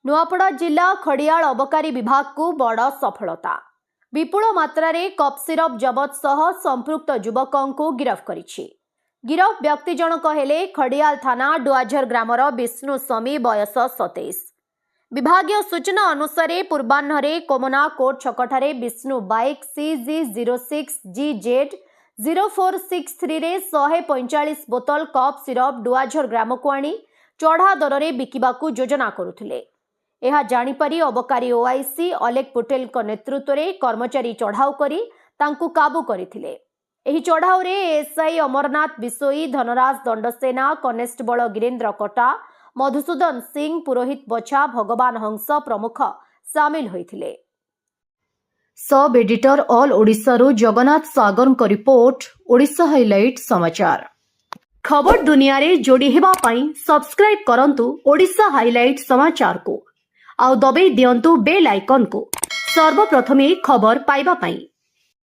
नुआपड़ा जिला खड़ियाल अबकारी विभाग को बड़ सफलता। विपुल मात्रा रे कप सिरप जबत सह संपृक्त युवकों को गिरफ्त करिछि। गिरफ व्यक्ति जनक हेले खड़ियाल थाना डुआझर ग्रामर विष्णु स्वामी बयस 27। विभागीय सूचना अनुसार पूर्वाह्न कोमना कोट छकठारे विष्णु बाइक CG06GZ 0463 रे 145 बोतल कप सिरप डुआझर ग्राम को आनी चढ़ा दर में बिकिबाकू योजना करुथिले। यह जानिपारी अबकारी ओआईसी अलेक पटेल नेतृत्व में कर्मचारी चढ़ाऊ करी तांकू काबू करथिले। एही चढ़ाऊ रे एसआई अमरनाथ बिसोई, धनराज दंडसेना, कनेस्टेबल गिरेन्द्र कटा, मधुसूदन सिंह, पुरोहित बछा, भगवान हंस प्रमुख सामिल होइथिले। सब एडिटर ऑल ओडिशा रु जगन्नाथ सागर को रिपोर्ट। ओडिशा हाइलाइट समाचार खबर दुनिया रे जोड़ी हेबा पई सब्सक्राइब करंतु ओडिशा हाइलाइट समाचार को आउ दबे दियंतु बेल आइकन को सर्वप्रथमे खबर पाइबा पई।